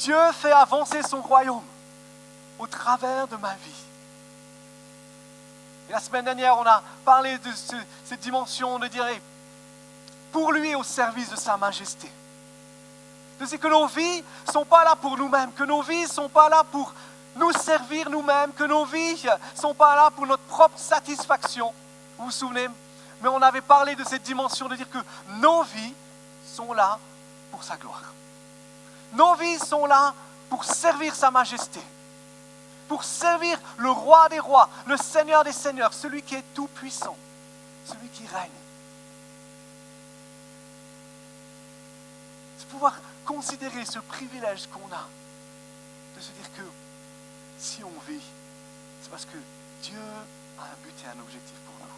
Dieu fait avancer son royaume au travers de ma vie. Et la semaine dernière, on a parlé de cette dimension, de dire pour lui au service de sa majesté. De ce que nos vies ne sont pas là pour nous-mêmes, que nos vies ne sont pas là pour nous servir nous-mêmes, que nos vies ne sont pas là pour notre propre satisfaction. Vous vous souvenez? Mais on avait parlé de cette dimension de dire que nos vies sont là pour sa gloire. Nos vies sont là pour servir sa majesté, pour servir le roi des rois, le Seigneur des seigneurs, celui qui est tout puissant, celui qui règne. C'est pouvoir considérer ce privilège qu'on a, de se dire que si on vit, c'est parce que Dieu a un but et un objectif pour nous.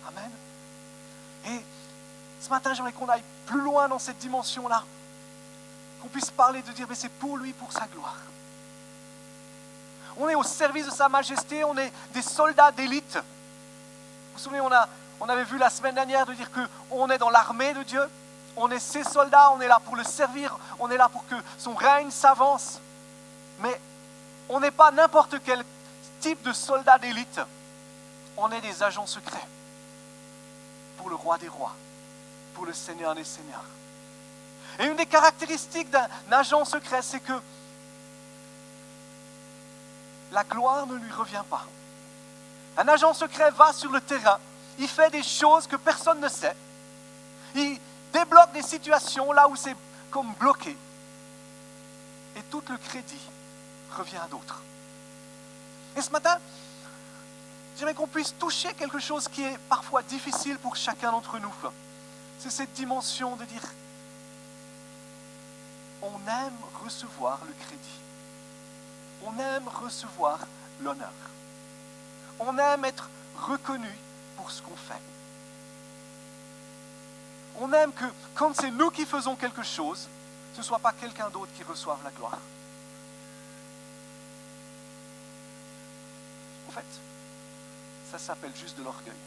Amen. Et ce matin, j'aimerais qu'on aille plus loin dans cette dimension-là, qu'on puisse parler de dire, mais c'est pour lui, pour sa gloire. On est au service de sa majesté, on est des soldats d'élite. Vous vous souvenez, on avait vu la semaine dernière de dire qu'on est dans l'armée de Dieu, on est ses soldats, on est là pour le servir, on est là pour que son règne s'avance. Mais on n'est pas n'importe quel type de soldat d'élite, on est des agents secrets pour le roi des rois, pour le Seigneur des seigneurs. Et une des caractéristiques d'un agent secret, c'est que la gloire ne lui revient pas. Un agent secret va sur le terrain, il fait des choses que personne ne sait, il débloque des situations là où c'est comme bloqué, et tout le crédit revient à d'autres. Et ce matin, j'aimerais qu'on puisse toucher quelque chose qui est parfois difficile pour chacun d'entre nous. C'est cette dimension de dire, on aime recevoir le crédit. On aime recevoir l'honneur. On aime être reconnu pour ce qu'on fait. On aime que quand c'est nous qui faisons quelque chose, ce ne soit pas quelqu'un d'autre qui reçoive la gloire. En fait, ça s'appelle juste de l'orgueil.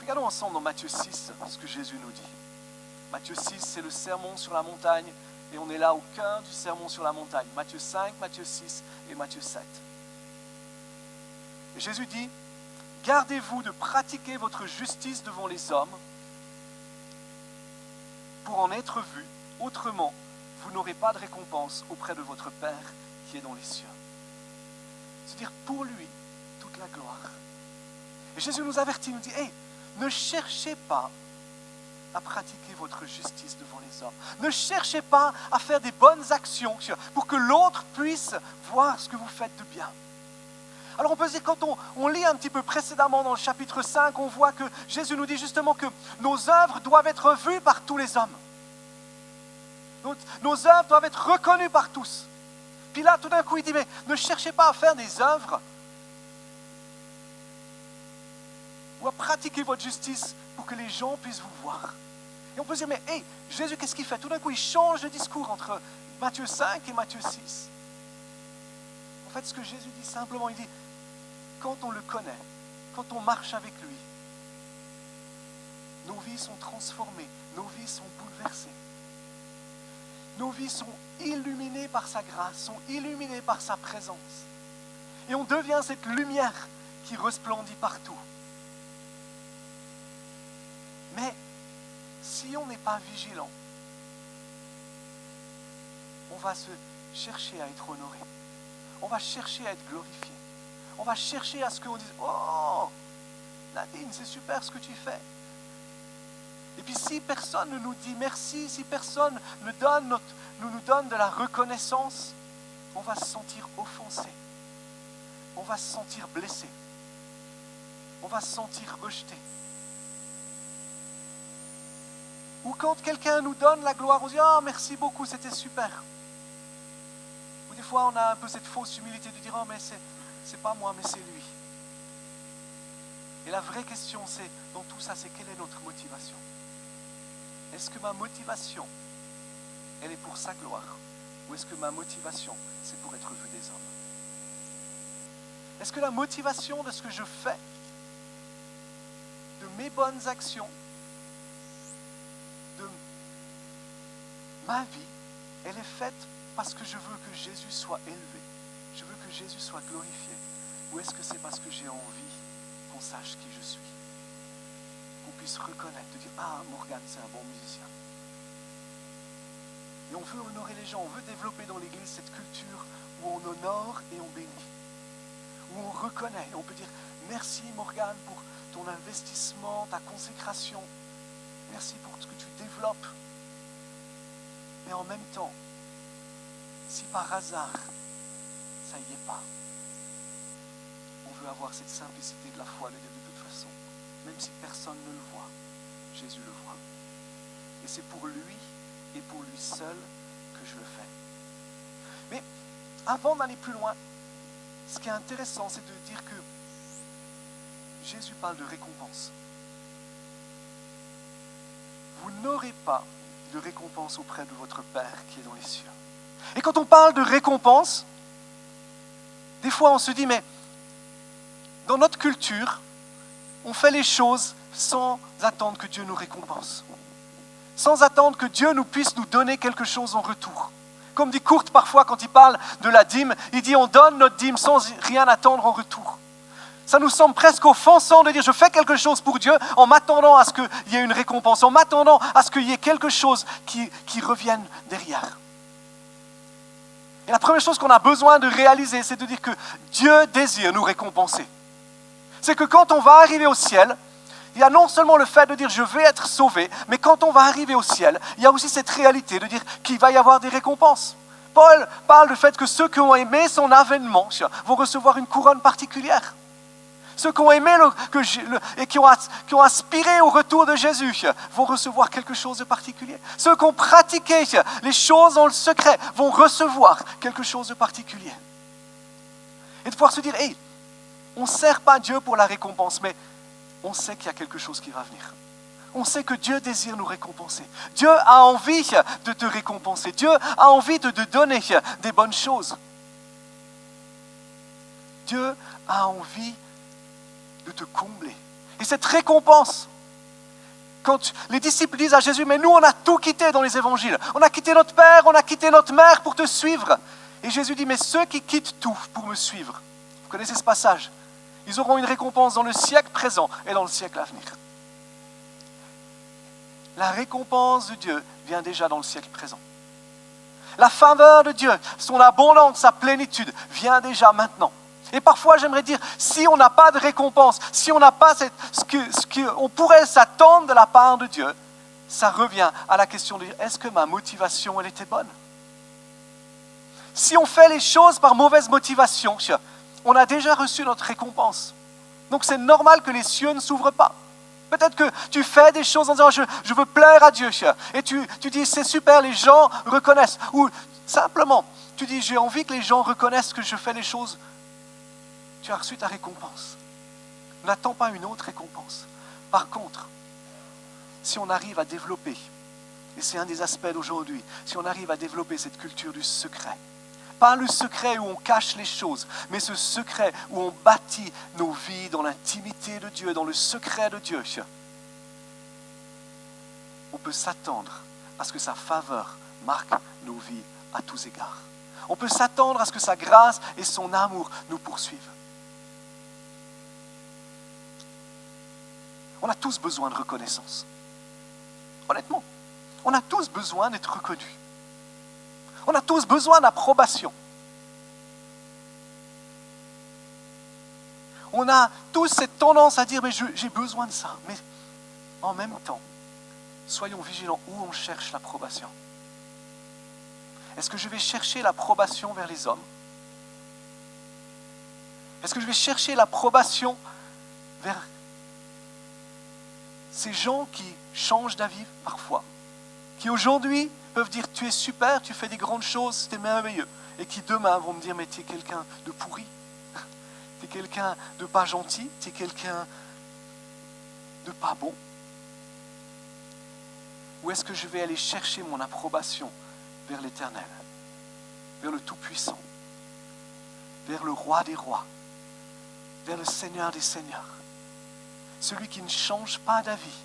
Regardons ensemble dans Matthieu 6 ce que Jésus nous dit. Matthieu 6, c'est le sermon sur la montagne, et on est là au cœur du sermon sur la montagne. Matthieu 5, Matthieu 6 et Matthieu 7. Et Jésus dit, gardez-vous de pratiquer votre justice devant les hommes pour en être vus, autrement vous n'aurez pas de récompense auprès de votre Père qui est dans les cieux. C'est-à-dire pour lui toute la gloire. Et Jésus nous avertit, nous dit, ne cherchez pas à pratiquer votre justice devant les hommes. Ne cherchez pas à faire des bonnes actions pour que l'autre puisse voir ce que vous faites de bien. Alors on peut dire, quand on lit un petit peu précédemment dans le chapitre 5, on voit que Jésus nous dit justement que nos œuvres doivent être vues par tous les hommes. Nos œuvres doivent être reconnues par tous. Puis là, tout d'un coup, il dit, mais ne cherchez pas à faire des œuvres ou à pratiquer votre justice pour que les gens puissent vous voir. Et on peut se dire, mais Jésus, qu'est-ce qu'il fait? Tout d'un coup, il change de discours entre Matthieu 5 et Matthieu 6. En fait, ce que Jésus dit simplement, il dit, quand on le connaît, quand on marche avec lui, nos vies sont transformées, nos vies sont bouleversées. Nos vies sont illuminées par sa grâce, sont illuminées par sa présence. Et on devient cette lumière qui resplendit partout. Mais si on n'est pas vigilant, on va se chercher à être honoré. On va chercher à être glorifié. On va chercher à ce qu'on dise, oh, Nadine, c'est super ce que tu fais. Et puis si personne ne nous dit merci, si personne ne nous donne de la reconnaissance, on va se sentir offensé. On va se sentir blessé. On va se sentir rejeté. Ou quand quelqu'un nous donne la gloire, on dit « Oh, merci beaucoup, c'était super ». Ou des fois, on a un peu cette fausse humilité de dire « Oh, mais c'est pas moi, mais c'est lui ». Et la vraie question, c'est, dans tout ça, c'est quelle est notre motivation? Est-ce que ma motivation, elle est pour sa gloire? Ou est-ce que ma motivation, c'est pour être vu des hommes? Est-ce que la motivation de ce que je fais, de mes bonnes actions, de ma vie, elle est faite parce que je veux que Jésus soit élevé, je veux que Jésus soit glorifié, ou est-ce que c'est parce que j'ai envie qu'on sache qui je suis, qu'on puisse reconnaître, de dire « Ah, Morgan, c'est un bon musicien ». Et on veut honorer les gens, on veut développer dans l'Église cette culture où on honore et on bénit, où on reconnaît, et on peut dire « Merci Morgan pour ton investissement, ta consécration, merci pour ce que tu développes ». Mais en même temps, si par hasard, ça y est pas, on veut avoir cette simplicité de la foi, de dire de toute façon, même si personne ne le voit, Jésus le voit. Et c'est pour lui et pour lui seul que je le fais. Mais avant d'aller plus loin, ce qui est intéressant, c'est de dire que Jésus parle de récompense. Vous n'aurez pas de récompense auprès de votre Père qui est dans les cieux. Et quand on parle de récompense, des fois on se dit, mais dans notre culture, on fait les choses sans attendre que Dieu nous récompense. Sans attendre que Dieu puisse nous donner quelque chose en retour. Comme dit Kurt parfois quand il parle de la dîme, il dit on donne notre dîme sans rien attendre en retour. Ça nous semble presque offensant de dire je fais quelque chose pour Dieu en m'attendant à ce qu'il y ait une récompense, en m'attendant à ce qu'il y ait quelque chose qui revienne derrière. Et la première chose qu'on a besoin de réaliser, c'est de dire que Dieu désire nous récompenser. C'est que quand on va arriver au ciel, il y a non seulement le fait de dire je vais être sauvé, mais quand on va arriver au ciel, il y a aussi cette réalité de dire qu'il va y avoir des récompenses. Paul parle du fait que ceux qui ont aimé son avènement vont recevoir une couronne particulière. Ceux qui ont aimé et qui ont aspiré au retour de Jésus vont recevoir quelque chose de particulier. Ceux qui ont pratiqué les choses dans le secret vont recevoir quelque chose de particulier. Et de pouvoir se dire, hey, on ne sert pas Dieu pour la récompense, mais on sait qu'il y a quelque chose qui va venir. On sait que Dieu désire nous récompenser. Dieu a envie de te récompenser. Dieu a envie de te donner des bonnes choses. Dieu a envie de te combler. Et cette récompense, quand les disciples disent à Jésus, mais nous on a tout quitté dans les évangiles. On a quitté notre père, on a quitté notre mère pour te suivre. Et Jésus dit, mais ceux qui quittent tout pour me suivre, vous connaissez ce passage, ils auront une récompense dans le siècle présent et dans le siècle à venir. La récompense de Dieu vient déjà dans le siècle présent. La faveur de Dieu, son abondance, sa plénitude, vient déjà maintenant. Et parfois, j'aimerais dire, si on n'a pas de récompense, si on n'a pas ce qu'on pourrait s'attendre de la part de Dieu, ça revient à la question de dire, est-ce que ma motivation, elle était bonne? Si on fait les choses par mauvaise motivation, on a déjà reçu notre récompense. Donc c'est normal que les cieux ne s'ouvrent pas. Peut-être que tu fais des choses en disant je veux plaire à Dieu. Et tu dis c'est super, les gens reconnaissent. Ou simplement, tu dis j'ai envie que les gens reconnaissent que je fais les choses. Tu as reçu ta récompense. N'attends pas une autre récompense. Par contre, si on arrive à développer, et c'est un des aspects d'aujourd'hui, si on arrive à développer cette culture du secret, pas le secret où on cache les choses, mais ce secret où on bâtit nos vies dans l'intimité de Dieu, dans le secret de Dieu. On peut s'attendre à ce que sa faveur marque nos vies à tous égards. On peut s'attendre à ce que sa grâce et son amour nous poursuivent. On a tous besoin de reconnaissance. Honnêtement, on a tous besoin d'être reconnus. On a tous besoin d'approbation. On a tous cette tendance à dire, mais j'ai besoin de ça. Mais en même temps, soyons vigilants où on cherche l'approbation. Est-ce que je vais chercher l'approbation vers les hommes? Est-ce que je vais chercher l'approbation vers ces gens qui changent d'avis parfois, qui aujourd'hui peuvent dire tu es super, tu fais des grandes choses, c'est merveilleux, et qui demain vont me dire mais tu es quelqu'un de pourri, tu es quelqu'un de pas gentil, tu es quelqu'un de pas bon? Ou est-ce que je vais aller chercher mon approbation vers l'Éternel, vers le Tout-Puissant, vers le Roi des Rois, vers le Seigneur des Seigneurs, celui qui ne change pas d'avis,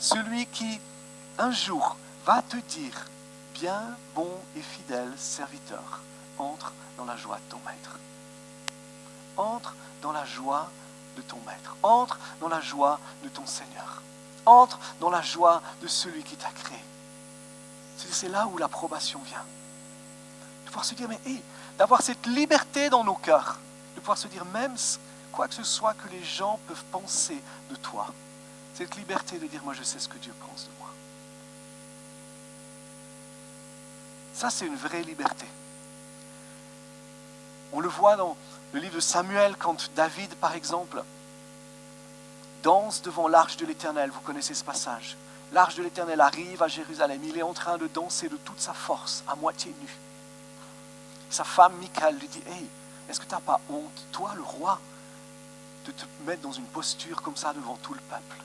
celui qui un jour va te dire, bien, bon et fidèle serviteur, entre dans la joie de ton maître. Entre dans la joie de ton maître. Entre dans la joie de ton Seigneur. Entre dans la joie de celui qui t'a créé. C'est là où l'approbation vient. De pouvoir se dire, mais d'avoir cette liberté dans nos cœurs, de pouvoir se dire, même quoi que ce soit que les gens peuvent penser de toi, cette liberté de dire, moi je sais ce que Dieu pense de moi. Ça, c'est une vraie liberté. On le voit dans le livre de Samuel, quand David, par exemple, danse devant l'arche de l'Éternel. Vous connaissez ce passage. L'arche de l'Éternel arrive à Jérusalem. Il est en train de danser de toute sa force, à moitié nu. Sa femme, Michal, lui dit, est-ce que tu n'as pas honte, toi, le roi, de te mettre dans une posture comme ça devant tout le peuple?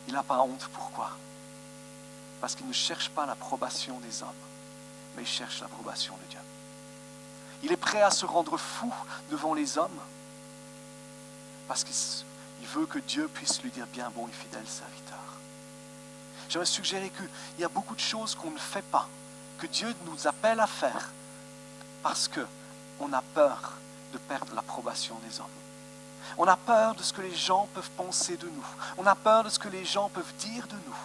Il n'a pas honte, pourquoi? Parce qu'il ne cherche pas l'approbation des hommes, mais il cherche l'approbation de Dieu. Il est prêt à se rendre fou devant les hommes, parce qu'il veut que Dieu puisse lui dire, bien, bon et fidèle serviteur. J'aimerais suggérer qu'il y a beaucoup de choses qu'on ne fait pas, que Dieu nous appelle à faire, parce qu'on a peur de perdre l'approbation des hommes. On a peur de ce que les gens peuvent penser de nous. On a peur de ce que les gens peuvent dire de nous.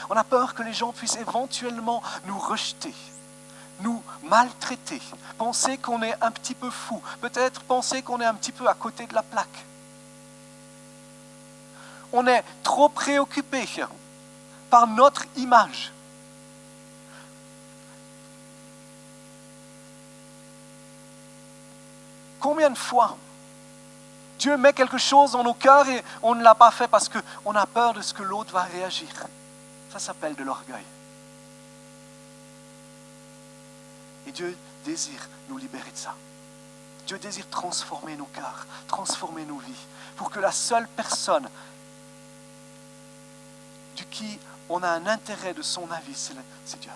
On a peur que les gens puissent éventuellement nous rejeter, nous maltraiter, penser qu'on est un petit peu fou, peut-être penser qu'on est un petit peu à côté de la plaque. On est trop préoccupé par notre image. Combien de fois Dieu met quelque chose dans nos cœurs et on ne l'a pas fait parce qu'on a peur de ce que l'autre va réagir. Ça s'appelle de l'orgueil. Et Dieu désire nous libérer de ça. Dieu désire transformer nos cœurs, transformer nos vies, pour que la seule personne du qui on a un intérêt de son avis, c'est Dieu.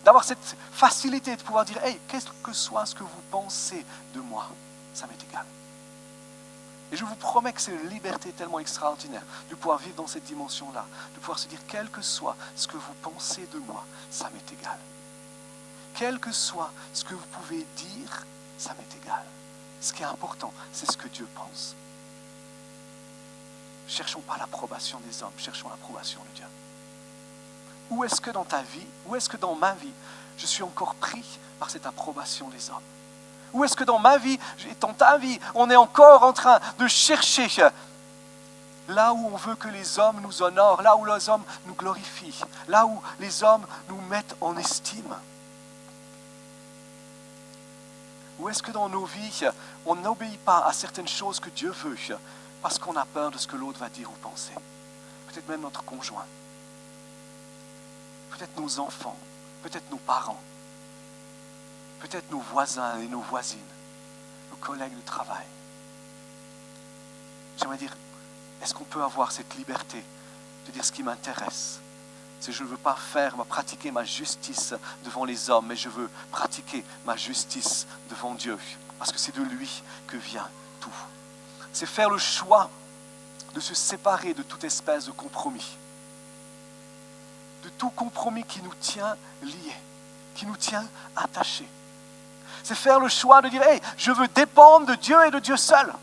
D'avoir cette facilité de pouvoir dire, qu'est-ce que soit ce que vous pensez de moi, ça m'est égal. Et je vous promets que c'est une liberté tellement extraordinaire de pouvoir vivre dans cette dimension-là, de pouvoir se dire, quel que soit ce que vous pensez de moi, ça m'est égal. Quel que soit ce que vous pouvez dire, ça m'est égal. Ce qui est important, c'est ce que Dieu pense. Cherchons pas l'approbation des hommes, cherchons l'approbation de Dieu. Où est-ce que dans ta vie, où est-ce que dans ma vie, je suis encore pris par cette approbation des hommes? Où est-ce que dans ma vie et dans ta vie, on est encore en train de chercher là où on veut que les hommes nous honorent, là où les hommes nous glorifient, là où les hommes nous mettent en estime? Où est-ce que dans nos vies, on n'obéit pas à certaines choses que Dieu veut parce qu'on a peur de ce que l'autre va dire ou penser? Peut-être même notre conjoint, peut-être nos enfants, peut-être nos parents, peut-être nos voisins et nos voisines, nos collègues de travail. J'aimerais dire, est-ce qu'on peut avoir cette liberté de dire ce qui m'intéresse? C'est je ne veux pas pratiquer ma justice devant les hommes, mais je veux pratiquer ma justice devant Dieu, parce que c'est de lui que vient tout. C'est faire le choix de se séparer de toute espèce de compromis, de tout compromis qui nous tient liés, qui nous tient attachés. C'est faire le choix de dire, je veux dépendre de Dieu et de Dieu seul.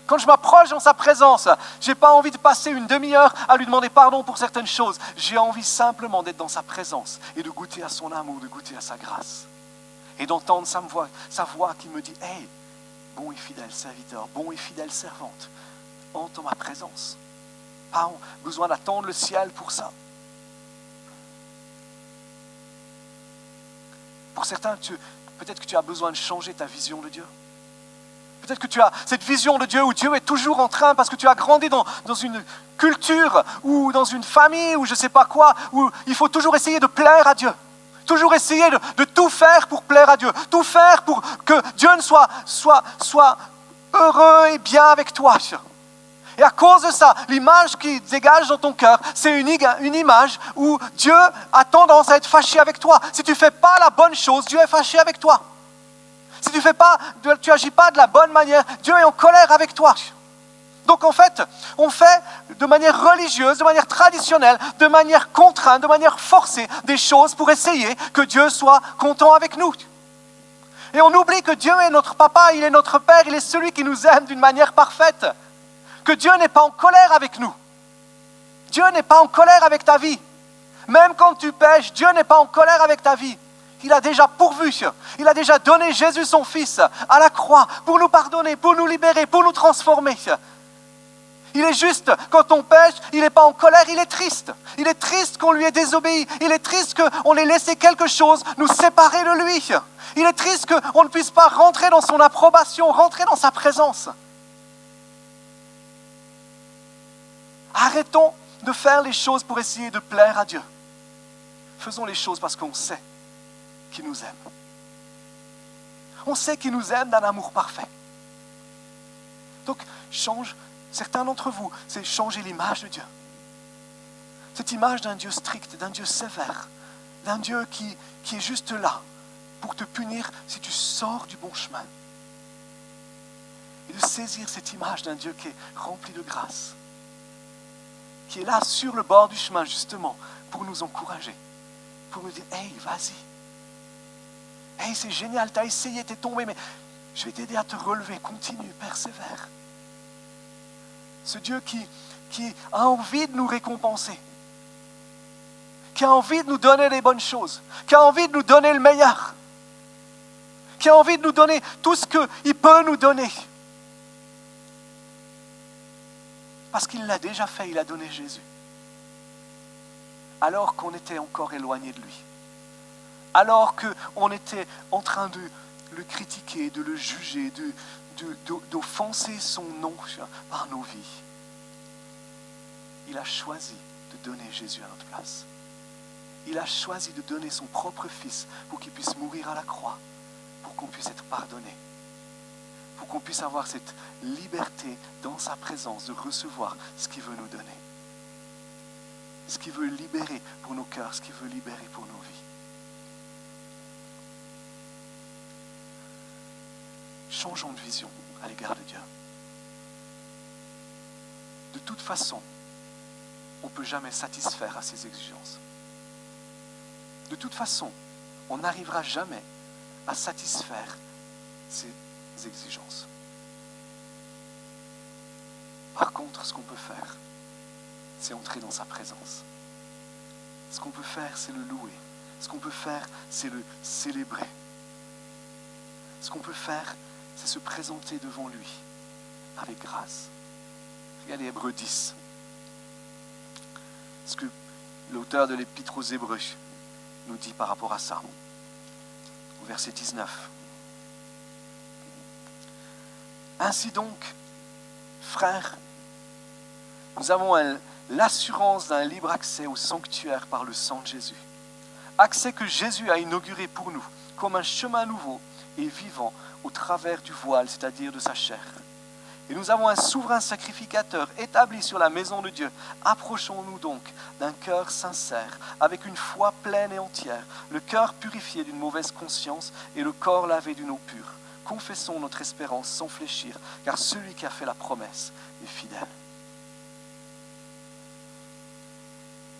Quand je m'approche dans sa présence, je n'ai pas envie de passer une demi-heure à lui demander pardon pour certaines choses. J'ai envie simplement d'être dans sa présence et de goûter à son amour, de goûter à sa grâce. Et d'entendre sa voix qui me dit, bon et fidèle serviteur, bon et fidèle servante, entre en ma présence. Pas besoin d'attendre le ciel pour ça. Pour certains, peut-être que tu as besoin de changer ta vision de Dieu. Peut-être que tu as cette vision de Dieu où Dieu est toujours en train, parce que tu as grandi dans une culture ou dans une famille ou je ne sais pas quoi, où il faut toujours essayer de plaire à Dieu. Toujours essayer de tout faire pour plaire à Dieu. Tout faire pour que Dieu ne soit heureux et bien avec toi. Et à cause de ça, l'image qui dégage dans ton cœur, c'est une image où Dieu a tendance à être fâché avec toi. Si tu ne fais pas la bonne chose, Dieu est fâché avec toi. Si tu n'agis pas de la bonne manière, Dieu est en colère avec toi. Donc en fait, on fait de manière religieuse, de manière traditionnelle, de manière contrainte, de manière forcée, des choses pour essayer que Dieu soit content avec nous. Et on oublie que Dieu est notre papa, il est notre père, il est celui qui nous aime d'une manière parfaite. Que Dieu n'est pas en colère avec nous. Dieu n'est pas en colère avec ta vie. Même quand tu pèches, Dieu n'est pas en colère avec ta vie. Il a déjà pourvu, il a déjà donné Jésus son Fils à la croix pour nous pardonner, pour nous libérer, pour nous transformer. Il est juste, quand on pêche, il n'est pas en colère, il est triste. Il est triste qu'on lui ait désobéi. Il est triste qu'on ait laissé quelque chose nous séparer de lui. Il est triste qu'on ne puisse pas rentrer dans son approbation, rentrer dans sa présence. Arrêtons de faire les choses pour essayer de plaire à Dieu. Faisons les choses parce qu'on sait qu'il nous aime. On sait qu'il nous aime d'un amour parfait. Donc, certains d'entre vous, c'est changer l'image de Dieu. Cette image d'un Dieu strict, d'un Dieu sévère, d'un Dieu qui est juste là pour te punir si tu sors du bon chemin. Et de saisir cette image d'un Dieu qui est rempli de grâce, qui est là sur le bord du chemin justement pour nous encourager, pour nous dire « Hey, vas-y, hey, c'est génial, tu as essayé, tu es tombé, mais je vais t'aider à te relever, continue, persévère. » Ce Dieu qui a envie de nous récompenser, qui a envie de nous donner les bonnes choses, qui a envie de nous donner le meilleur, qui a envie de nous donner tout ce qu'il peut nous donner. Parce qu'il l'a déjà fait, il a donné Jésus. Alors qu'on était encore éloigné de lui. Alors qu'on était en train de le critiquer, de le juger, d'offenser son nom par nos vies. Il a choisi de donner Jésus à notre place. Il a choisi de donner son propre Fils pour qu'il puisse mourir à la croix, pour qu'on puisse être pardonné, pour qu'on puisse avoir cette liberté dans sa présence de recevoir ce qu'il veut nous donner. Ce qu'il veut libérer pour nos cœurs, ce qu'il veut libérer pour nos vies. Changeons de vision à l'égard de Dieu. De toute façon, on ne peut jamais satisfaire à ses exigences. De toute façon, on n'arrivera jamais à satisfaire ses exigences. Par contre, ce qu'on peut faire, c'est entrer dans sa présence. Ce qu'on peut faire, c'est le louer. Ce qu'on peut faire, c'est le célébrer. Ce qu'on peut faire, c'est se présenter devant lui avec grâce. Regardez Hébreux 10. Ce que l'auteur de l'Épître aux Hébreux nous dit par rapport à ça. Au verset 19. Ainsi donc, frères, nous avons l'assurance d'un libre accès au sanctuaire par le sang de Jésus. Accès que Jésus a inauguré pour nous, comme un chemin nouveau et vivant au travers du voile, c'est-à-dire de sa chair. Et nous avons un souverain sacrificateur établi sur la maison de Dieu. Approchons-nous donc d'un cœur sincère, avec une foi pleine et entière, le cœur purifié d'une mauvaise conscience et le corps lavé d'une eau pure. Confessons notre espérance sans fléchir, car celui qui a fait la promesse est fidèle.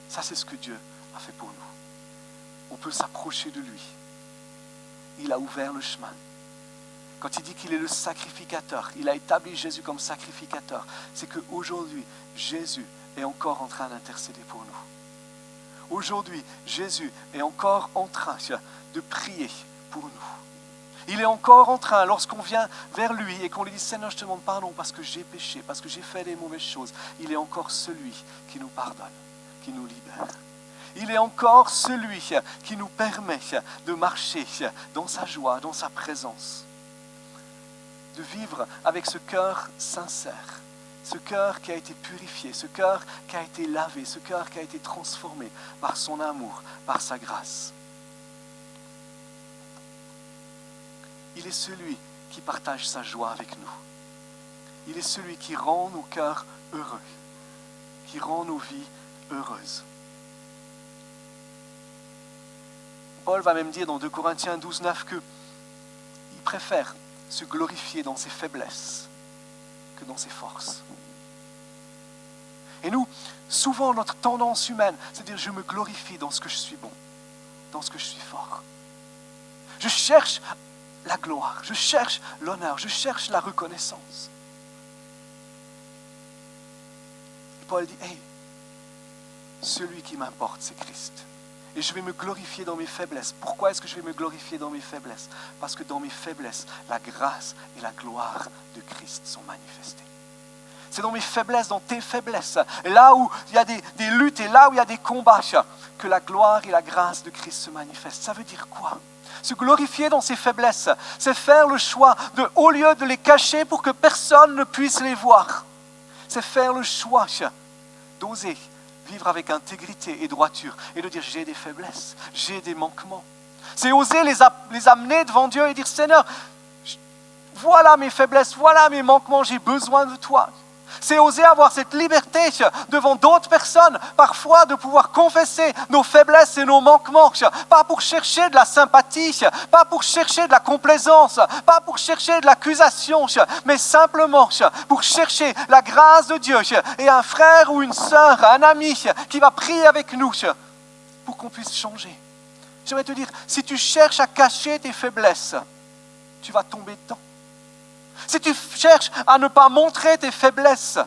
Ça, c'est ce que Dieu a fait pour nous. On peut s'approcher de lui. Il a ouvert le chemin. Quand il dit qu'il est le sacrificateur, il a établi Jésus comme sacrificateur, c'est qu'aujourd'hui, Jésus est encore en train d'intercéder pour nous. Aujourd'hui, Jésus est encore en train de prier pour nous. Il est encore en train, lorsqu'on vient vers lui et qu'on lui dit « Seigneur, je te demande pardon parce que j'ai péché, parce que j'ai fait des mauvaises choses », il est encore celui qui nous pardonne, qui nous libère. Il est encore celui qui nous permet de marcher dans sa joie, dans sa présence. De vivre avec ce cœur sincère, ce cœur qui a été purifié, ce cœur qui a été lavé, ce cœur qui a été transformé par son amour, par sa grâce. Il est celui qui partage sa joie avec nous. Il est celui qui rend nos cœurs heureux, qui rend nos vies heureuses. Paul va même dire dans 2 Corinthiens 12, 9 qu'il préfère se glorifier dans ses faiblesses que dans ses forces. Et nous, souvent, notre tendance humaine, c'est de dire je me glorifie dans ce que je suis bon, dans ce que je suis fort. Je cherche la gloire, je cherche l'honneur, je cherche la reconnaissance. Et Paul dit, hey, celui qui m'importe, c'est Christ. Et je vais me glorifier dans mes faiblesses. Pourquoi est-ce que je vais me glorifier dans mes faiblesses? Parce que dans mes faiblesses, la grâce et la gloire de Christ sont manifestées. C'est dans mes faiblesses, dans tes faiblesses, là où il y a des luttes et là où il y a des combats, que la gloire et la grâce de Christ se manifestent. Ça veut dire quoi? Se glorifier dans ses faiblesses, c'est faire le choix de, au lieu de les cacher pour que personne ne puisse les voir, c'est faire le choix d'oser vivre avec intégrité et droiture et de dire j'ai des faiblesses, j'ai des manquements. C'est oser les amener devant Dieu et dire Seigneur, voilà mes faiblesses, voilà mes manquements, j'ai besoin de toi. C'est oser avoir cette liberté devant d'autres personnes, parfois de pouvoir confesser nos faiblesses et nos manquements, pas pour chercher de la sympathie, pas pour chercher de la complaisance, pas pour chercher de l'accusation, mais simplement pour chercher la grâce de Dieu et un frère ou une sœur, un ami qui va prier avec nous pour qu'on puisse changer. J'aimerais te dire, si tu cherches à cacher tes faiblesses, tu vas tomber dedans. Si tu cherches à ne pas montrer tes faiblesses,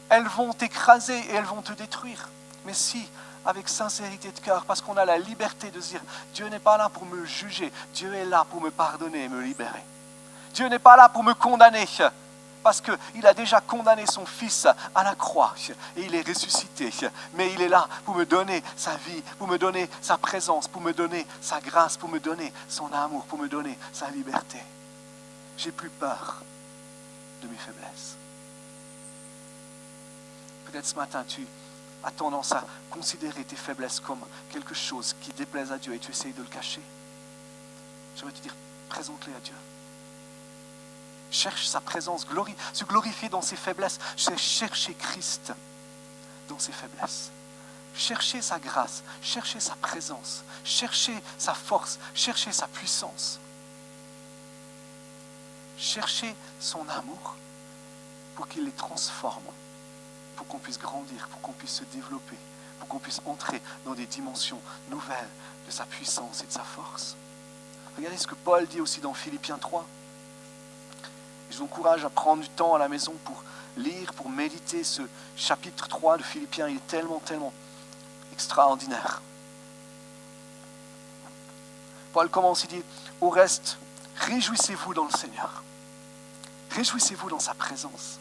elles vont t'écraser et elles vont te détruire. Mais si, avec sincérité de cœur, parce qu'on a la liberté de dire, Dieu n'est pas là pour me juger, Dieu est là pour me pardonner et me libérer. Dieu n'est pas là pour me condamner, parce qu'il a déjà condamné son Fils à la croix et il est ressuscité. Mais il est là pour me donner sa vie, pour me donner sa présence, pour me donner sa grâce, pour me donner son amour, pour me donner sa liberté. J'ai plus peur de mes faiblesses. Peut-être ce matin, tu as tendance à considérer tes faiblesses comme quelque chose qui déplaise à Dieu et tu essayes de le cacher. J'aimerais te dire, présente-les à Dieu. Cherche sa présence, se glorifier dans ses faiblesses. C'est chercher Christ dans ses faiblesses. Chercher sa grâce, chercher sa présence, chercher sa force, chercher sa puissance. Chercher son amour pour qu'il les transforme, pour qu'on puisse grandir, pour qu'on puisse se développer, pour qu'on puisse entrer dans des dimensions nouvelles de sa puissance et de sa force. Regardez ce que Paul dit aussi dans Philippiens 3. Je vous encourage à prendre du temps à la maison pour lire, pour méditer ce chapitre 3 de Philippiens. Il est tellement, tellement extraordinaire. Paul commence, il dit, au reste, réjouissez-vous dans le Seigneur. Réjouissez-vous dans sa présence.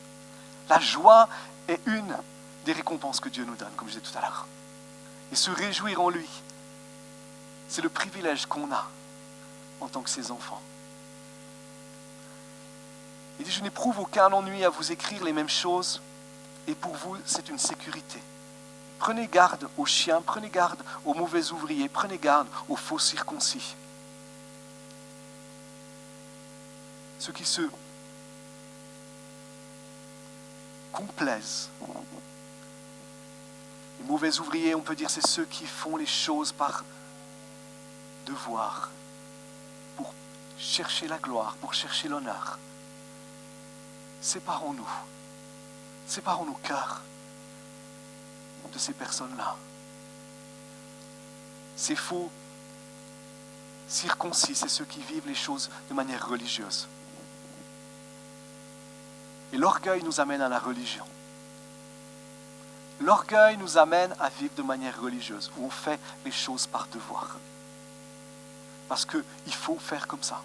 La joie est une des récompenses que Dieu nous donne, comme je disais tout à l'heure. Et se réjouir en lui, c'est le privilège qu'on a en tant que ses enfants. Il dit, je n'éprouve aucun ennui à vous écrire les mêmes choses, et pour vous, c'est une sécurité. Prenez garde aux chiens, prenez garde aux mauvais ouvriers, prenez garde aux faux circoncis. Ceux qui se complaisent. Les mauvais ouvriers, on peut dire, c'est ceux qui font les choses par devoir, pour chercher la gloire, pour chercher l'honneur. Séparons nos cœurs de ces personnes-là. Ces faux circoncis, c'est ceux qui vivent les choses de manière religieuse. Et l'orgueil nous amène à la religion. L'orgueil nous amène à vivre de manière religieuse, où on fait les choses par devoir. Parce qu'il faut faire comme ça.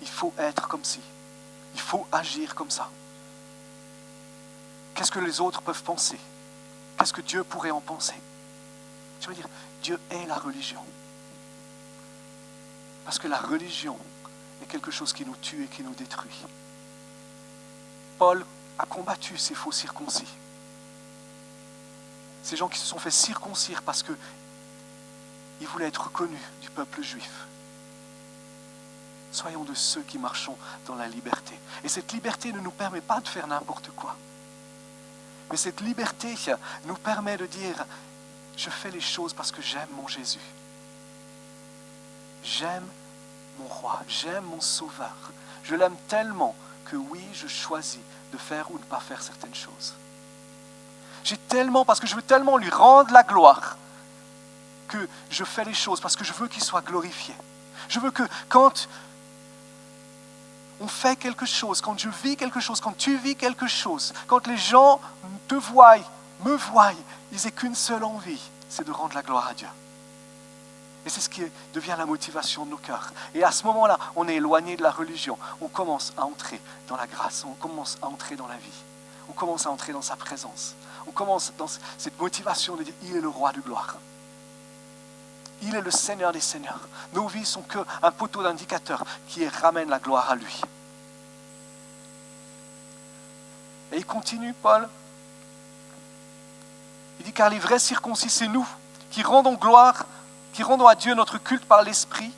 Il faut être comme ci. Il faut agir comme ça. Qu'est-ce que les autres peuvent penser? Qu'est-ce que Dieu pourrait en penser? Je veux dire, Dieu est la religion. Parce que la religion est quelque chose qui nous tue et qui nous détruit. Paul a combattu ces faux circoncis. Ces gens qui se sont fait circoncire parce qu'ils voulaient être reconnus du peuple juif. Soyons de ceux qui marchons dans la liberté. Et cette liberté ne nous permet pas de faire n'importe quoi. Mais cette liberté nous permet de dire, je fais les choses parce que j'aime mon Jésus. J'aime mon roi, j'aime mon sauveur. Je l'aime tellement que oui, je choisis de faire ou de ne pas faire certaines choses. parce que je veux tellement lui rendre la gloire, que je fais les choses parce que je veux qu'il soit glorifié. Je veux que quand on fait quelque chose, quand je vis quelque chose, quand tu vis quelque chose, quand les gens te voient, me voient, ils n'aient qu'une seule envie, c'est de rendre la gloire à Dieu. Et c'est ce qui devient la motivation de nos cœurs. Et à ce moment-là, on est éloigné de la religion. On commence à entrer dans la grâce, on commence à entrer dans la vie. On commence à entrer dans sa présence. On commence dans cette motivation de dire, il est le roi de gloire. Il est le Seigneur des Seigneurs. Nos vies sont qu'un poteau d'indicateur qui ramène la gloire à lui. Et il continue, Paul. Il dit, car les vrais circoncis, c'est nous qui rendons à Dieu notre culte par l'Esprit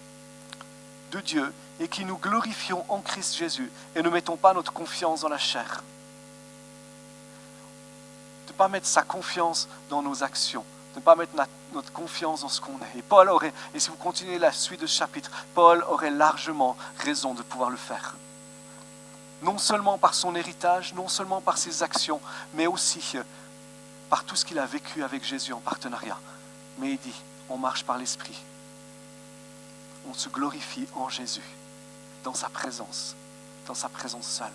de Dieu et qui nous glorifions en Christ Jésus et ne mettons pas notre confiance dans la chair. De ne pas mettre sa confiance dans nos actions, de ne pas mettre notre confiance dans ce qu'on est. Et si vous continuez la suite de ce chapitre, Paul aurait largement raison de pouvoir le faire. Non seulement par son héritage, non seulement par ses actions, mais aussi par tout ce qu'il a vécu avec Jésus en partenariat. Mais il dit, on marche par l'Esprit. On se glorifie en Jésus, dans sa présence seule,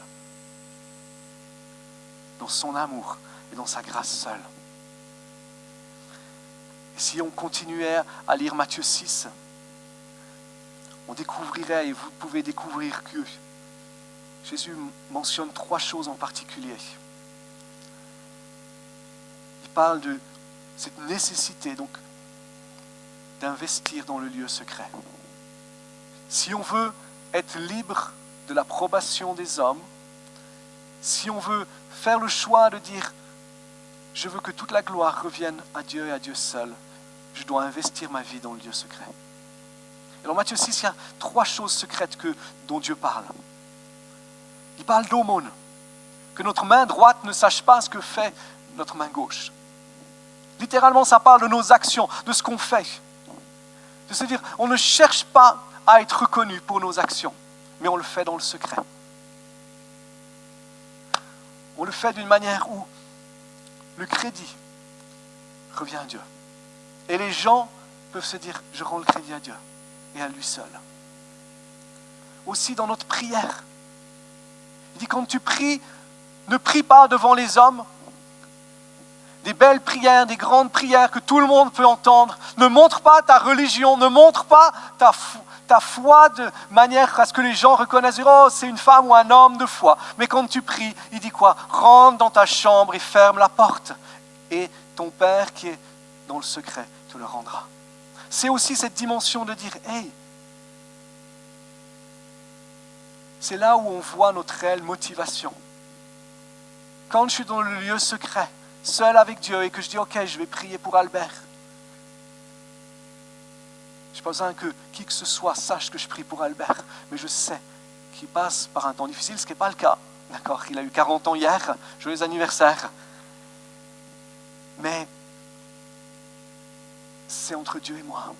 dans son amour et dans sa grâce seule. Et si on continuait à lire Matthieu 6, on découvrirait, et vous pouvez découvrir que Jésus mentionne 3 choses en particulier. Il parle de cette nécessité donc d'investir dans le lieu secret. Si on veut être libre de l'approbation des hommes, si on veut faire le choix de dire « Je veux que toute la gloire revienne à Dieu et à Dieu seul », je dois investir ma vie dans le lieu secret. Et dans Matthieu 6, il y a 3 choses secrètes dont Dieu parle. Il parle d'aumône, que notre main droite ne sache pas ce que fait notre main gauche. Littéralement, ça parle de nos actions, de ce qu'on fait. De se dire, on ne cherche pas à être reconnu pour nos actions, mais on le fait dans le secret. On le fait d'une manière où le crédit revient à Dieu. Et les gens peuvent se dire, je rends le crédit à Dieu et à lui seul. Aussi dans notre prière. Il dit, quand tu pries, ne prie pas devant les hommes. Des belles prières, des grandes prières que tout le monde peut entendre. Ne montre pas ta religion, ne montre pas ta foi de manière à ce que les gens reconnaissent, oh, c'est une femme ou un homme de foi. Mais quand tu pries, il dit quoi? Rentre dans ta chambre et ferme la porte. Et ton Père qui est dans le secret te le rendra. C'est aussi cette dimension de dire, hey, c'est là où on voit notre réelle motivation. Quand je suis dans le lieu secret, seul avec Dieu, et que je dis, ok, je vais prier pour Albert. Je n'ai pas besoin que qui que ce soit sache que je prie pour Albert, mais je sais qu'il passe par un temps difficile, ce qui n'est pas le cas. D'accord, il a eu 40 ans hier, joyeux anniversaire. Mais c'est entre Dieu et moi.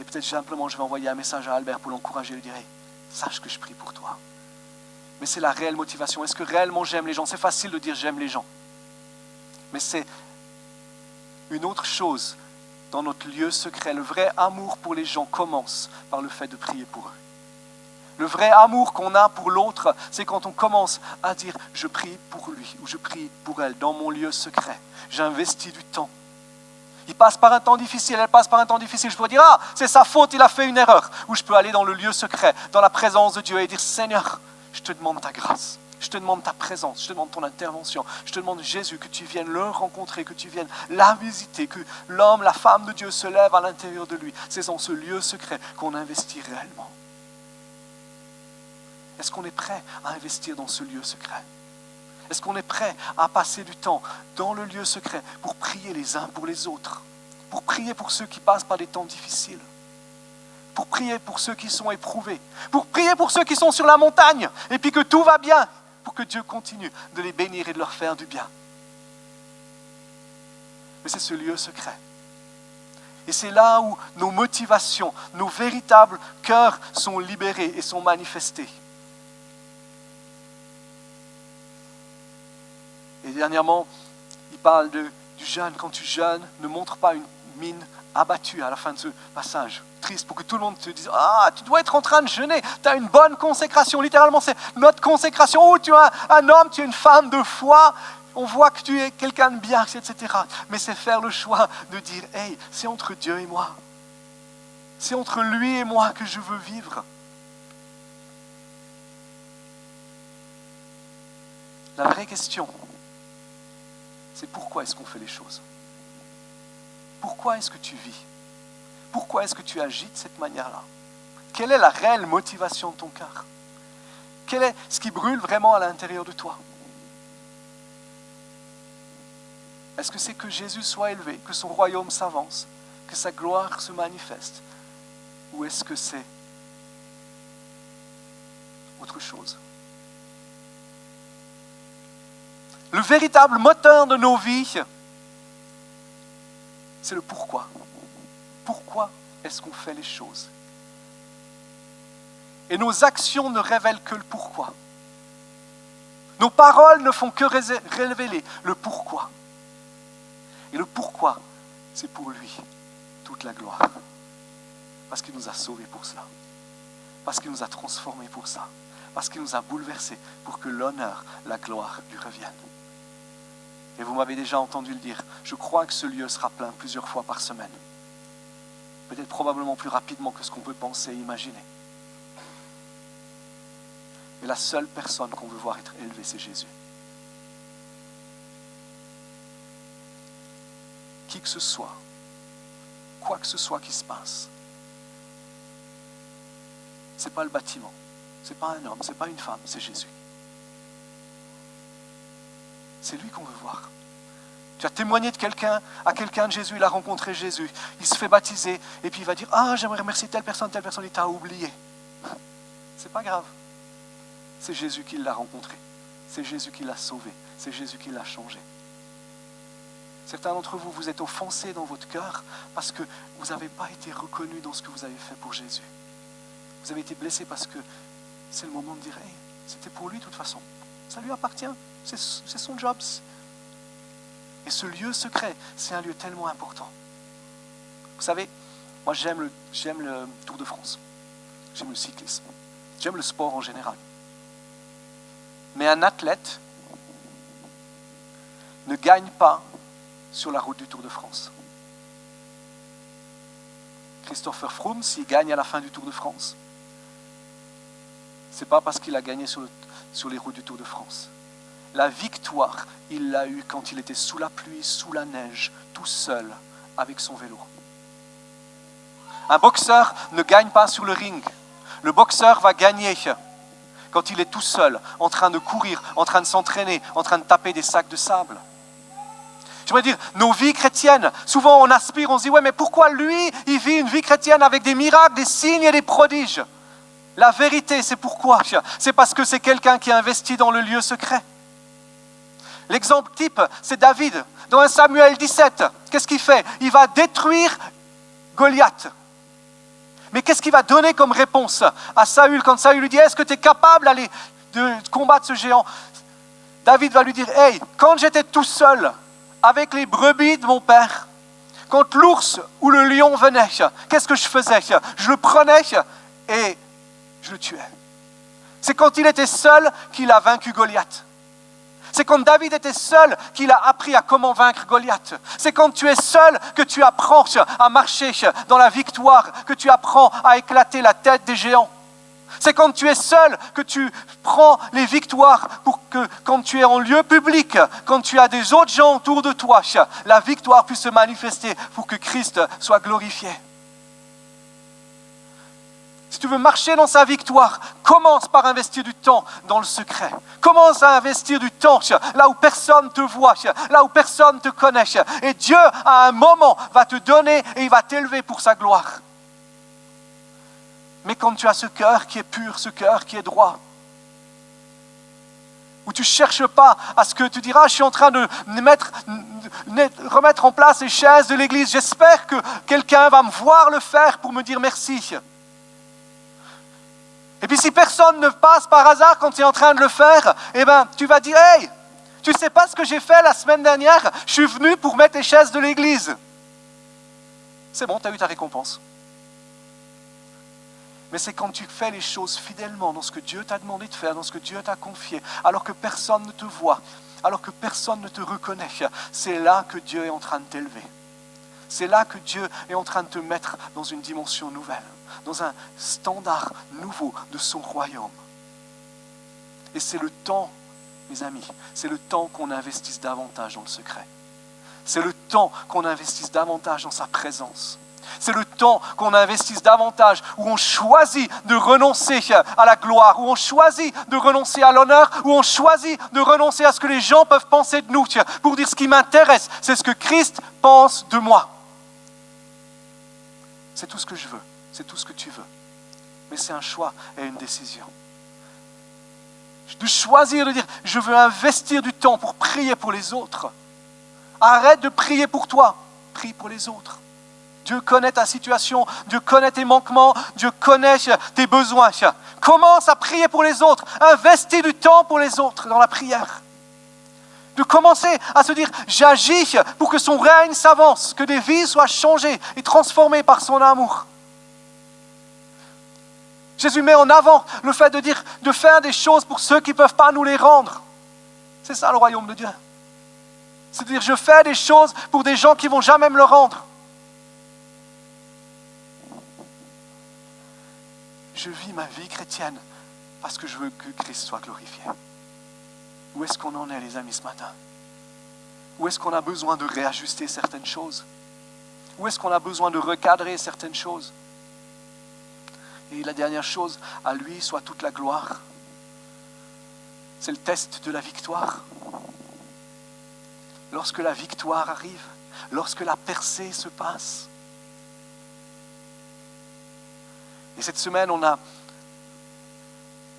Et peut-être simplement je vais envoyer un message à Albert pour l'encourager et lui dire, hey, sache que je prie pour toi. Mais c'est la réelle motivation. Est-ce que réellement j'aime les gens? C'est facile de dire j'aime les gens. Mais c'est une autre chose dans notre lieu secret. Le vrai amour pour les gens commence par le fait de prier pour eux. Le vrai amour qu'on a pour l'autre, c'est quand on commence à dire « je prie pour lui » ou « je prie pour elle » dans mon lieu secret. J'investis du temps. Il passe par un temps difficile, elle passe par un temps difficile. Je pourrais dire « ah, c'est sa faute, il a fait une erreur » ou je peux aller dans le lieu secret, dans la présence de Dieu et dire « Seigneur, je te demande ta grâce. » Je te demande ta présence, je te demande ton intervention. Je te demande, Jésus, que tu viennes le rencontrer, que tu viennes la visiter, que l'homme, la femme de Dieu se lève à l'intérieur de lui. C'est dans ce lieu secret qu'on investit réellement. Est-ce qu'on est prêt à investir dans ce lieu secret? Est-ce qu'on est prêt à passer du temps dans le lieu secret pour prier les uns pour les autres? Pour prier pour ceux qui passent par des temps difficiles? Pour prier pour ceux qui sont éprouvés? Pour prier pour ceux qui sont sur la montagne et puis que tout va bien? Pour que Dieu continue de les bénir et de leur faire du bien. Mais c'est ce lieu secret. Et c'est là où nos motivations, nos véritables cœurs sont libérés et sont manifestés. Et dernièrement, il parle du jeûne. Quand tu jeûnes, ne montre pas une mine abattue à la fin de ce passage. Triste pour que tout le monde te dise « Ah, tu dois être en train de jeûner, tu as une bonne consécration. » Littéralement, c'est notre consécration. Oh, tu es un homme, tu es une femme de foi. On voit que tu es quelqu'un de bien, etc. Mais c'est faire le choix de dire « Hey, c'est entre Dieu et moi. C'est entre lui et moi que je veux vivre. » La vraie question, c'est pourquoi est-ce qu'on fait les choses? Pourquoi est-ce que tu vis? Pourquoi est-ce que tu agis de cette manière-là? Quelle est la réelle motivation de ton cœur? Quel est ce qui brûle vraiment à l'intérieur de toi? Est-ce que c'est que Jésus soit élevé, que son royaume s'avance, que sa gloire se manifeste? Ou est-ce que c'est autre chose? Le véritable moteur de nos vies, c'est le pourquoi. Pourquoi est-ce qu'on fait les choses? Et nos actions ne révèlent que le pourquoi. Nos paroles ne font que révéler le pourquoi. Et le pourquoi, c'est pour lui toute la gloire. Parce qu'il nous a sauvés pour cela. Parce qu'il nous a transformés pour ça. Parce qu'il nous a bouleversés pour que l'honneur, la gloire lui reviennent. Et vous m'avez déjà entendu le dire, je crois que ce lieu sera plein plusieurs fois par semaine. Peut-être probablement plus rapidement que ce qu'on peut penser et imaginer. Mais la seule personne qu'on veut voir être élevée, c'est Jésus. Qui que ce soit, quoi que ce soit qui se passe, ce n'est pas le bâtiment, ce n'est pas un homme, ce n'est pas une femme, c'est Jésus. C'est lui qu'on veut voir. Tu as témoigné de quelqu'un, à quelqu'un de Jésus, il a rencontré Jésus, il se fait baptiser, et puis il va dire « Ah, j'aimerais remercier telle personne, il t'a oublié. » C'est pas grave. C'est Jésus qui l'a rencontré. C'est Jésus qui l'a sauvé. C'est Jésus qui l'a changé. Certains d'entre vous, vous êtes offensés dans votre cœur parce que vous n'avez pas été reconnus dans ce que vous avez fait pour Jésus. Vous avez été blessés parce que c'est le moment de dire « Hey, c'était pour lui de toute façon. Ça lui appartient. C'est son job. » Et ce lieu secret, c'est un lieu tellement important. Vous savez, moi j'aime le Tour de France. J'aime le cyclisme. J'aime le sport en général. Mais un athlète ne gagne pas sur la route du Tour de France. Christopher Froome, s'il gagne à la fin du Tour de France, ce n'est pas parce qu'il a gagné sur les routes du Tour de France. La victoire, il l'a eue quand il était sous la pluie, sous la neige, tout seul, avec son vélo. Un boxeur ne gagne pas sur le ring. Le boxeur va gagner quand il est tout seul, en train de courir, en train de s'entraîner, en train de taper des sacs de sable. J'aimerais dire, nos vies chrétiennes, souvent on aspire, on se dit, ouais, mais pourquoi lui, il vit une vie chrétienne avec des miracles, des signes et des prodiges? La vérité, c'est pourquoi? C'est parce que c'est quelqu'un qui a investi dans le lieu secret. L'exemple type, c'est David. Dans 1 Samuel 17, qu'est-ce qu'il fait? Il va détruire Goliath. Mais qu'est-ce qu'il va donner comme réponse à Saül quand Saül lui dit « Est-ce que tu es capable de combattre ce géant ?» David va lui dire « Hey, quand j'étais tout seul avec les brebis de mon père, quand l'ours ou le lion venait, qu'est-ce que je faisais? Je le prenais et je le tuais. » C'est quand il était seul qu'il a vaincu Goliath. C'est quand David était seul qu'il a appris à comment vaincre Goliath. C'est quand tu es seul que tu apprends à marcher dans la victoire, que tu apprends à éclater la tête des géants. C'est quand tu es seul que tu prends les victoires pour que quand tu es en lieu public, quand tu as des autres gens autour de toi, la victoire puisse se manifester pour que Christ soit glorifié. Si tu veux marcher dans sa victoire, commence par investir du temps dans le secret. Commence à investir du temps là où personne ne te voit, là où personne ne te connaît. Et Dieu, à un moment, va te donner et il va t'élever pour sa gloire. Mais quand tu as ce cœur qui est pur, ce cœur qui est droit, où tu ne cherches pas à ce que tu diras, je suis en train de remettre en place les chaises de l'église, j'espère que quelqu'un va me voir le faire pour me dire merci. Et puis si personne ne passe par hasard quand tu es en train de le faire, eh ben, tu vas dire, hey, Tu ne sais pas ce que j'ai fait la semaine dernière? Je suis venu pour mettre les chaises de l'église. C'est bon, tu as eu ta récompense. Mais c'est quand tu fais les choses fidèlement dans ce que Dieu t'a demandé de faire, dans ce que Dieu t'a confié, alors que personne ne te voit, alors que personne ne te reconnaît, c'est là que Dieu est en train de t'élever. C'est là que Dieu est en train de te mettre dans une dimension nouvelle, dans un standard nouveau de son royaume. Et c'est le temps, mes amis, c'est le temps qu'on investisse davantage dans le secret. C'est le temps qu'on investisse davantage dans sa présence. C'est le temps qu'on investisse davantage, où on choisit de renoncer à la gloire, où on choisit de renoncer à l'honneur, où on choisit de renoncer à ce que les gens peuvent penser de nous, pour dire ce qui m'intéresse, c'est ce que Christ pense de moi. C'est tout ce que je veux, c'est tout ce que tu veux. Mais c'est un choix et une décision. De choisir de dire, je veux investir du temps pour prier pour les autres. Arrête de prier pour toi, prie pour les autres. Dieu connaît ta situation, Dieu connaît tes manquements, Dieu connaît tes besoins. Commence à prier pour les autres, investis du temps pour les autres dans la prière. De commencer à se dire, j'agis pour que son règne s'avance, que des vies soient changées et transformées par son amour. Jésus met en avant le fait de dire, de faire des choses pour ceux qui ne peuvent pas nous les rendre. C'est ça le royaume de Dieu. C'est de dire, je fais des choses pour des gens qui ne vont jamais me le rendre. Je vis ma vie chrétienne parce que je veux que Christ soit glorifié. Où est-ce qu'on en est, les amis, ce matin? Où est-ce qu'on a besoin de réajuster certaines choses? Où est-ce qu'on a besoin de recadrer certaines choses? Et la dernière chose, à lui soit toute la gloire. C'est le test de la victoire. Lorsque la victoire arrive, lorsque la percée se passe. Et cette semaine,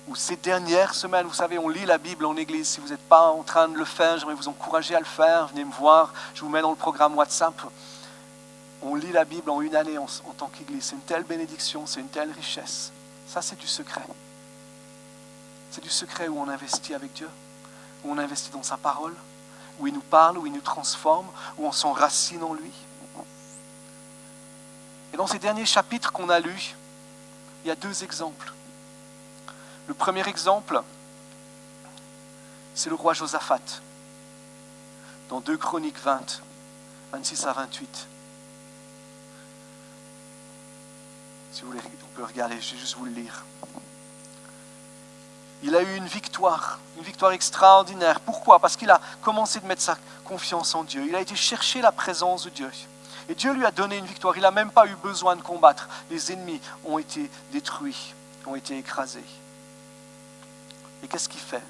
ou ces dernières semaines, vous savez, on lit la Bible en église. Si vous n'êtes pas en train de le faire, j'aimerais vous encourager à le faire. Venez me voir, je vous mets dans le programme WhatsApp. On lit la Bible en une année en tant qu'église. C'est une telle bénédiction, c'est une telle richesse. Ça, c'est du secret. C'est du secret où on investit avec Dieu, où on investit dans sa parole, où il nous parle, où il nous transforme, où on s'enracine en lui. Et dans ces derniers chapitres qu'on a lus, il y a deux exemples. Le premier exemple, c'est le roi Josaphat, dans 2 Chroniques 20, 26 à 28. Si vous voulez, on peut regarder, je vais juste vous le lire. Il a eu une victoire extraordinaire. Pourquoi? Parce qu'il a commencé de mettre sa confiance en Dieu. Il a été chercher la présence de Dieu. Et Dieu lui a donné une victoire. Il n'a même pas eu besoin de combattre. Les ennemis ont été détruits, ont été écrasés. Et qu'est-ce qu'il fait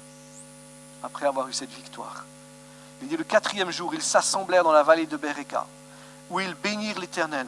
après avoir eu cette victoire? Il dit, le 4e jour, ils s'assemblèrent dans la vallée de Béréka, où ils bénirent l'Éternel.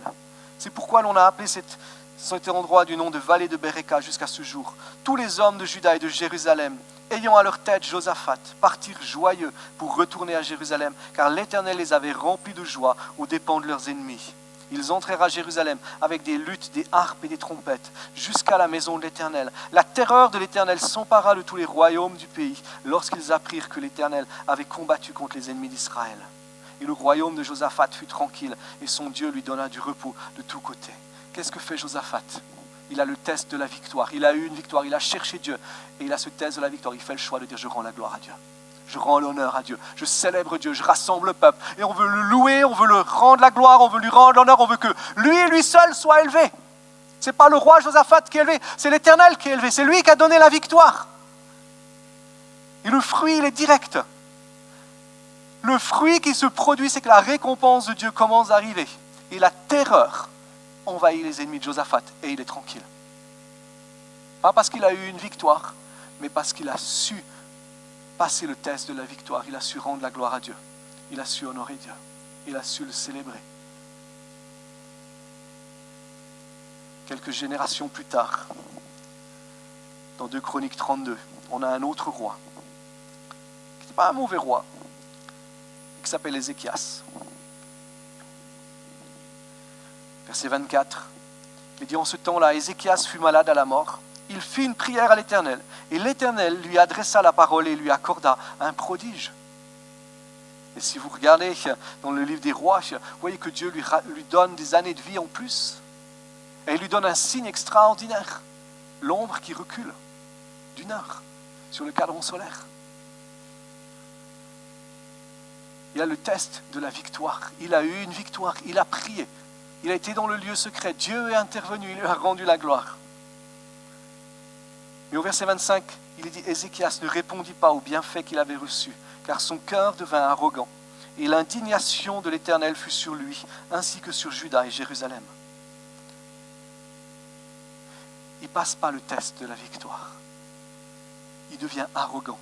C'est pourquoi l'on a appelé cet endroit du nom de vallée de Béréka jusqu'à ce jour. Tous les hommes de Juda et de Jérusalem, ayant à leur tête Josaphat, partirent joyeux pour retourner à Jérusalem, car l'Éternel les avait remplis de joie aux dépens de leurs ennemis. Ils entrèrent à Jérusalem avec des luttes, des harpes et des trompettes, jusqu'à la maison de l'Éternel. La terreur de l'Éternel s'empara de tous les royaumes du pays, lorsqu'ils apprirent que l'Éternel avait combattu contre les ennemis d'Israël. Et le royaume de Josaphat fut tranquille, et son Dieu lui donna du repos de tous côtés. Qu'est-ce que fait Josaphat? Il a le test de la victoire. Il a eu une victoire, il a cherché Dieu. Et il a ce test de la victoire. Il fait le choix de dire, je rends la gloire à Dieu. Je rends l'honneur à Dieu. Je célèbre Dieu. Je rassemble le peuple. Et on veut le louer, on veut le rendre la gloire, on veut lui rendre l'honneur, on veut que lui et lui seul soit élevé. Ce n'est pas le roi Josaphat qui est élevé, c'est l'Éternel qui est élevé. C'est lui qui a donné la victoire. Et le fruit, il est direct. Le fruit qui se produit, c'est que la récompense de Dieu commence à arriver. Et la terreur envahit les ennemis de Josaphat et il est tranquille. Pas parce qu'il a eu une victoire, mais parce qu'il a su passer le test de la victoire. Il a su rendre la gloire à Dieu. Il a su honorer Dieu. Il a su le célébrer. Quelques générations plus tard, dans 2 Chroniques 32, on a un autre roi, qui n'était pas un mauvais roi, qui s'appelle Ézéchias. Verset 24, il dit, en ce temps-là, Ézéchias fut malade à la mort. Il fit une prière à l'Éternel, et l'Éternel lui adressa la parole et lui accorda un prodige. Et si vous regardez dans le livre des rois, vous voyez que Dieu lui donne des années de vie en plus. Et il lui donne un signe extraordinaire. L'ombre qui recule d'1 heure sur le cadran solaire. Il y a le test de la victoire. Il a eu une victoire, il a prié. Il a été dans le lieu secret. Dieu est intervenu, il lui a rendu la gloire. Mais au verset 25, il est dit, Ézéchias ne répondit pas au bienfait qu'il avait reçu, car son cœur devint arrogant, et l'indignation de l'Éternel fut sur lui, ainsi que sur Juda et Jérusalem. Il ne passe pas le test de la victoire. Il devient arrogant.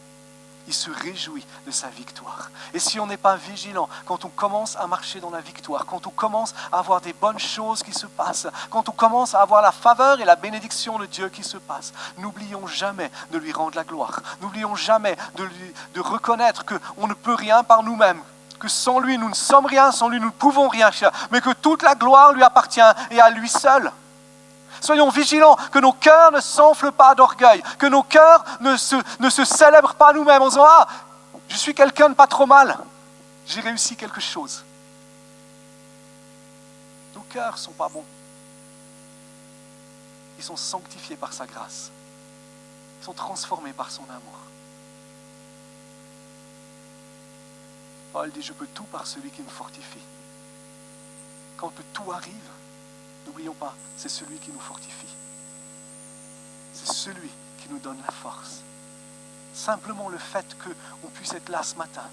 Il se réjouit de sa victoire. Et si on n'est pas vigilant, quand on commence à marcher dans la victoire, quand on commence à avoir des bonnes choses qui se passent, quand on commence à avoir la faveur et la bénédiction de Dieu qui se passe, n'oublions jamais de lui rendre la gloire. N'oublions jamais de reconnaître qu'on ne peut rien par nous-mêmes, que sans lui nous ne sommes rien, sans lui nous ne pouvons rien, mais que toute la gloire lui appartient et à lui seul. Soyons vigilants, que nos cœurs ne s'enflent pas d'orgueil, que nos cœurs ne se célèbrent pas nous-mêmes en disant « Ah, je suis quelqu'un de pas trop mal, j'ai réussi quelque chose. » Nos cœurs ne sont pas bons. Ils sont sanctifiés par sa grâce. Ils sont transformés par son amour. Paul dit « Je peux tout par celui qui me fortifie. » Quand le tout arrive, n'oublions pas, c'est celui qui nous fortifie. C'est celui qui nous donne la force. Simplement le fait qu'on puisse être là ce matin,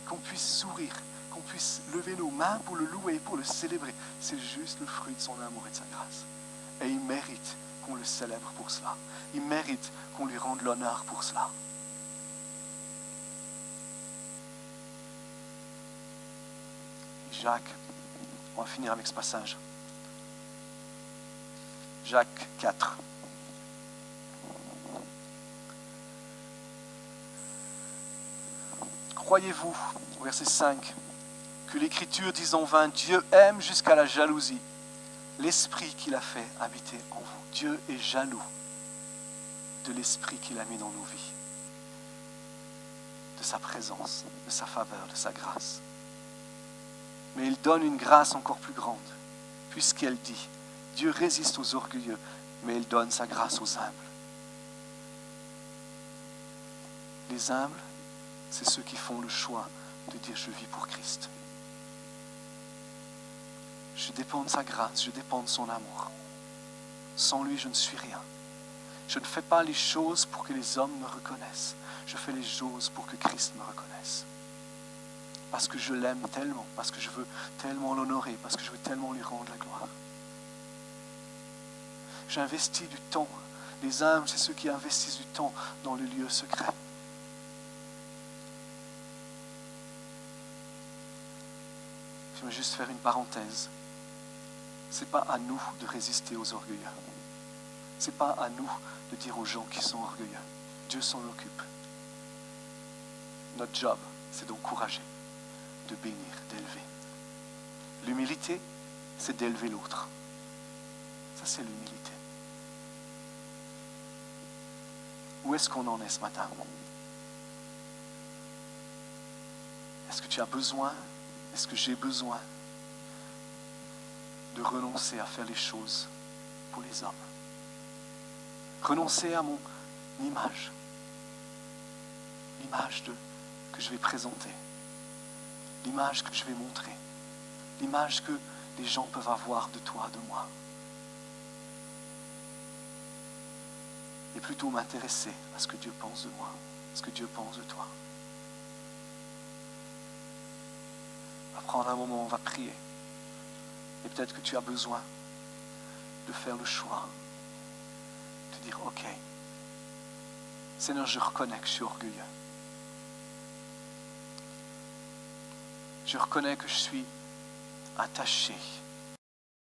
qu'on puisse sourire, qu'on puisse lever nos mains pour le louer, pour le célébrer, c'est juste le fruit de son amour et de sa grâce. Et il mérite qu'on le célèbre pour cela. Il mérite qu'on lui rende l'honneur pour cela. Jacques, on va finir avec ce passage. Jacques 4. Croyez-vous, verset 5, que l'Écriture dit en vain, Dieu aime jusqu'à la jalousie l'esprit qu'il a fait habiter en vous. Dieu est jaloux de l'esprit qu'il a mis dans nos vies, de sa présence, de sa faveur, de sa grâce. Mais il donne une grâce encore plus grande, puisqu'elle dit, Dieu résiste aux orgueilleux, mais il donne sa grâce aux humbles. Les humbles, c'est ceux qui font le choix de dire je vis pour Christ. Je dépends de sa grâce, je dépends de son amour. Sans lui, je ne suis rien. Je ne fais pas les choses pour que les hommes me reconnaissent. Je fais les choses pour que Christ me reconnaisse. Parce que je l'aime tellement, parce que je veux tellement l'honorer, parce que je veux tellement lui rendre la gloire. J'investis du temps. Les humbles, c'est ceux qui investissent du temps dans le lieu secret. Je vais juste faire une parenthèse. Ce n'est pas à nous de résister aux orgueilleux. Ce n'est pas à nous de dire aux gens qui sont orgueilleux. Dieu s'en occupe. Notre job, c'est d'encourager, de bénir, d'élever. L'humilité, c'est d'élever l'autre. Ça, c'est l'humilité. Où est-ce qu'on en est ce matin? Est-ce que tu as besoin, est-ce que j'ai besoin de renoncer à faire les choses pour les hommes? Renoncer à mon image, l'image que je vais présenter, l'image que je vais montrer, l'image que les gens peuvent avoir de toi, de moi. Et plutôt m'intéresser à ce que Dieu pense de moi, à ce que Dieu pense de toi. On va prendre un moment, on va prier. Et peut-être que tu as besoin de faire le choix, de dire, ok, Seigneur, je reconnais que je suis orgueilleux. Je reconnais que je suis attaché